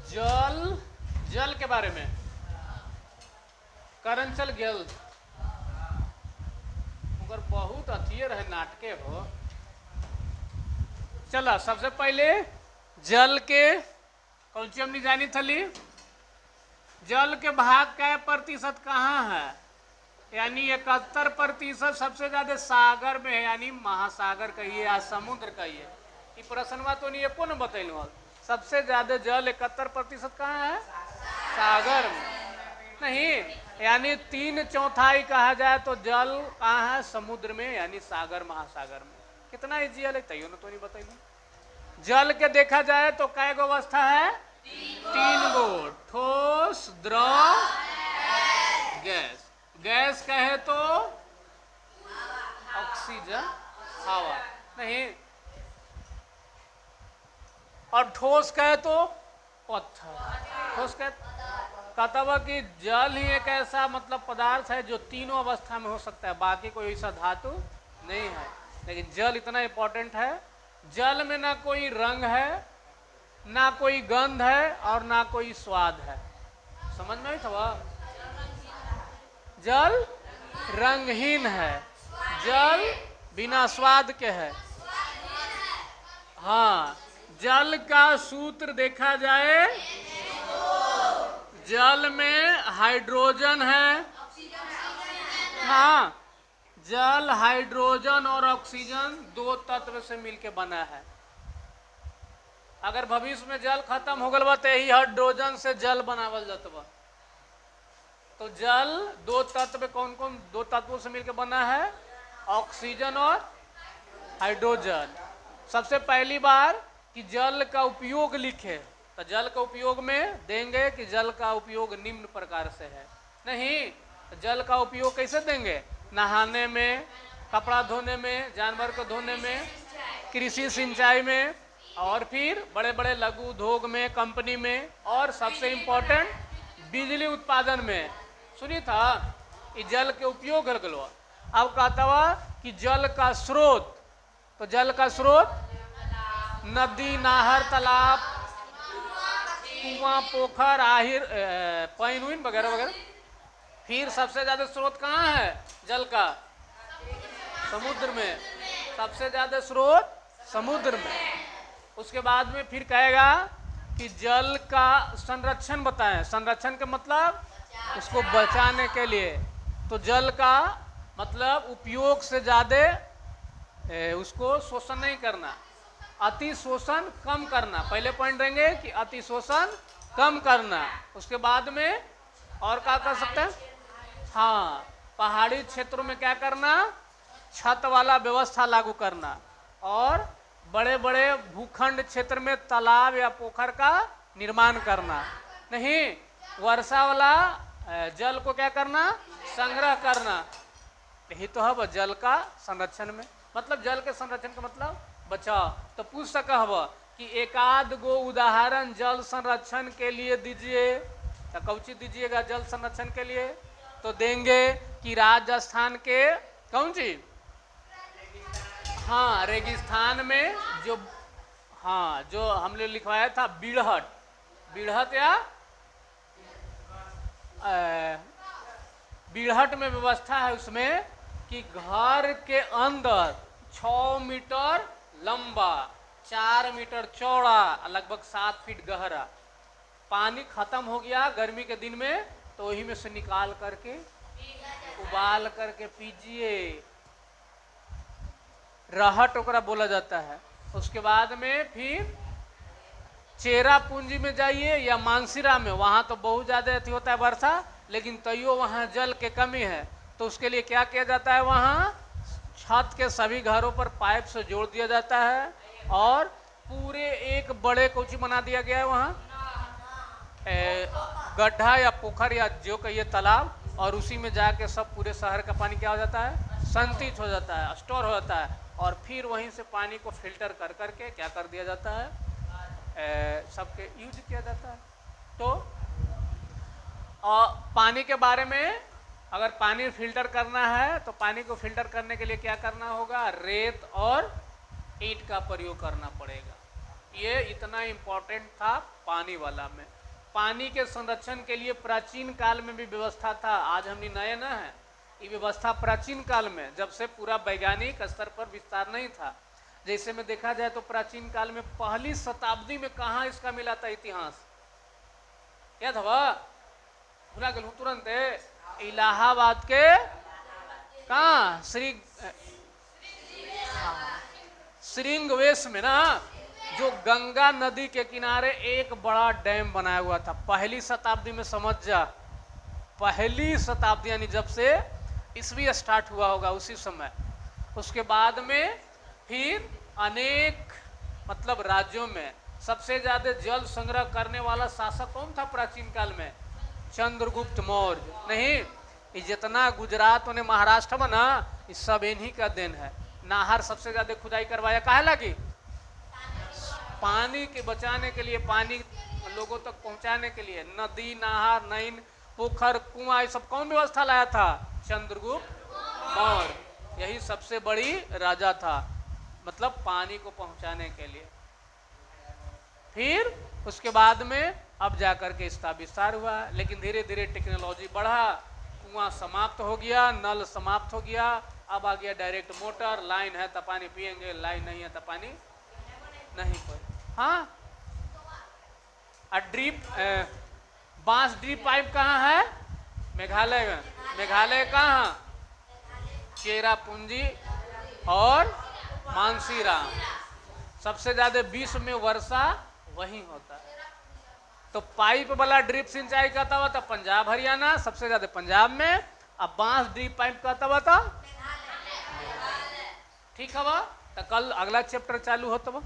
जल जल के बारे में करण चल गेल ओकर बहुत अथिये रहे नाटके हो। चला सबसे पहले जल के कौन सी हमने जानी थली, जल के भाग का प्रतिशत कहाँ है, यानी 71% सबसे ज्यादा सागर में है, यानी महासागर कहिए या समुद्र कहिए। ये प्रश्नवा तो नहीं एको न बतैल, सबसे ज्यादा जल 71% कहाँ है, सागर में। नहीं, यानी 3/4 कहा जाए तो जल कहाँ है, समुद्र में, यानी सागर महासागर में। कितना इजी है तैयो न तो नहीं बतैलू। जल के देखा जाए तो कै गो अवस्था है, 3 गो, ठोस द्रव गैस। गैस कहे तो ऑक्सीजन हवा, नहीं, और ठोस कहे तो पत्थर। ठोस कहे कहता हुआ कि जल ही एक ऐसा मतलब पदार्थ है जो तीनों अवस्था में हो सकता है, बाकी कोई ऐसा धातु नहीं है। लेकिन जल इतना इंपॉर्टेंट है, जल में ना कोई रंग है, ना कोई गंध है, और ना कोई स्वाद है। समझ में नहीं था? जल रंगहीन है, जल बिना स्वाद के है। हाँ, जल का सूत्र देखा जाए, जल में हाइड्रोजन है, हाँ, जल हाइड्रोजन और ऑक्सीजन 2 तत्व से मिलके बना है। अगर भविष्य में जल खत्म हो गल बा तो यही हाइड्रोजन से जल बनावल जाता। तो जल 2 तत्व, कौन कौन 2 तत्वों से मिलकर बना है, ऑक्सीजन और हाइड्रोजन। सबसे पहली बार कि जल का उपयोग लिखे तो जल का उपयोग में देंगे कि जल का उपयोग निम्न प्रकार से है। नहीं, तो जल का उपयोग कैसे देंगे, नहाने में, कपड़ा धोने में, जानवर को धोने में, कृषि सिंचाई में, और फिर बड़े बड़े लघु उद्योग में, कंपनी में, और सबसे इम्पोर्टेंट बिजली उत्पादन में। सुनी था कि जल के उपयोग कर गलो। अब कहता हुआ कि जल का स्रोत, तो जल का स्रोत नदी, नहर, तालाब, कुआं, पोखर, आहिर, पैन वगैरह वगैरह। फिर सबसे ज्यादा स्रोत कहाँ है जल का, समुद्र में, सबसे ज्यादा स्रोत समुद्र में। उसके बाद में फिर कहेगा कि जल का संरक्षण बताएं। संरक्षण के मतलब उसको बचाने के लिए, तो जल का मतलब उपयोग से ज्यादा उसको शोषण नहीं करना, अति शोषण कम करना। पहले पॉइंट देंगे कि अति शोषण कम करना। उसके बाद में और क्या कर सकते हैं, हाँ, पहाड़ी क्षेत्रों में क्या करना, छत वाला व्यवस्था लागू करना, और बड़े बड़े भूखंड क्षेत्र में तालाब या पोखर का निर्माण करना। नहीं, वर्षा वाला जल को क्या करना, संग्रह करना। यही तो है जल का संरक्षण में, मतलब जल के संरक्षण का मतलब बचाओ। तो पूछ सका हवा कि एकाध गो उदाहरण जल संरक्षण के लिए दीजिए, तो कौची दीजिएगा जल संरक्षण के लिए, तो देंगे कि राजस्थान के कौन सी, हाँ, रेगिस्तान में जो, हाँ, जो हमने लिखवाया था बिड़हट, बिड़हट या बिड़हट में व्यवस्था है उसमें कि घर के अंदर 6 मीटर लंबा, 4 मीटर चौड़ा, लगभग 7 फीट गहरा पानी खत्म हो गया गर्मी के दिन में, तो वही में से निकाल करके उबाल करके पीजिए। रहट ओकरा बोला जाता है। उसके बाद में फिर चेरा पूंजी में जाइए या मानसिरा में, वहाँ तो बहुत ज़्यादा अति होता है वर्षा, लेकिन तैयो वहाँ जल के कमी है। तो उसके लिए क्या किया जाता है, वहाँ छत के सभी घरों पर पाइप से जोड़ दिया जाता है, और पूरे एक बड़े कोची बना दिया गया है वहाँ, गड्ढा या पोखर या जो कहिए तालाब, और उसी में जाके सब पूरे शहर का पानी क्या हो जाता है, संचित हो जाता है, स्टोर हो जाता है, और फिर वहीं से पानी को फिल्टर कर करके क्या कर दिया जाता है, सबके यूज किया जाता है। तो पानी के बारे में, अगर पानी फिल्टर करना है तो पानी को फिल्टर करने के लिए क्या करना होगा, रेत और ईंट का प्रयोग करना पड़ेगा। ये इतना इम्पोर्टेंट था पानी वाला में। पानी के संरक्षण के लिए प्राचीन काल में भी व्यवस्था था, आज हमने नए न है। ये व्यवस्था प्राचीन काल में, जब से पूरा वैज्ञानिक स्तर पर विस्तार नहीं था। जैसे में देखा जाए तो प्राचीन काल में पहली शताब्दी में कहाँ इसका मिला था इतिहास, याद हवा? भुला गल तुरंत इलाहाबाद के कहाँ श्रृंगवेश में ना, जो गंगा नदी के किनारे एक बड़ा डैम बनाया हुआ था। पहली शताब्दी में, समझ जा, पहली शताब्दी यानी जब से ईस्वी स्टार्ट हुआ होगा उसी समय। उसके बाद में फिर अनेक मतलब राज्यों में सबसे ज्यादा जल संग्रह करने वाला शासक कौन था प्राचीन काल में? चंद्रगुप्त मौर्य। नहीं, ये जितना गुजरात और महाराष्ट्र में ना, ये सब इन्हीं का देन है। नाहर सबसे ज्यादा खुदाई करवाया काहे लगी? पानी के बचाने के लिए, पानी लोगों तक पहुंचाने के लिए। नदी, नाहर, नैन, पोखर, कुआं, ये सब कौन व्यवस्था लाया था? चंद्रगुप्त मौर्य। यही सबसे बड़ी राजा था, मतलब पानी को पहुंचाने के लिए। फिर उसके बाद में अब जाकर के इसका विस्तार हुआ, लेकिन धीरे धीरे टेक्नोलॉजी बढ़ा, कुआं समाप्त हो गया, नल समाप्त हो गया, अब आ गया डायरेक्ट मोटर। लाइन है तो पानी पिएंगे, लाइन नहीं है तो पानी नहीं कोई। हाँ, ड्रिप बांस ड्रिप पाइप कहाँ है? मेघालय में। मेघालय कहाँ? चेरापूंजी और मानसीराम। सबसे ज्यादा विश्व में वर्षा वहीं होता है। तो पाइप वाला ड्रिप सिंचाई कहता हुआ था पंजाब हरियाणा, सबसे ज्यादा पंजाब में। अब बांस ड्रिप पाइप कहता हुआ था, ठीक है। तो कल अगला चैप्टर चालू होता।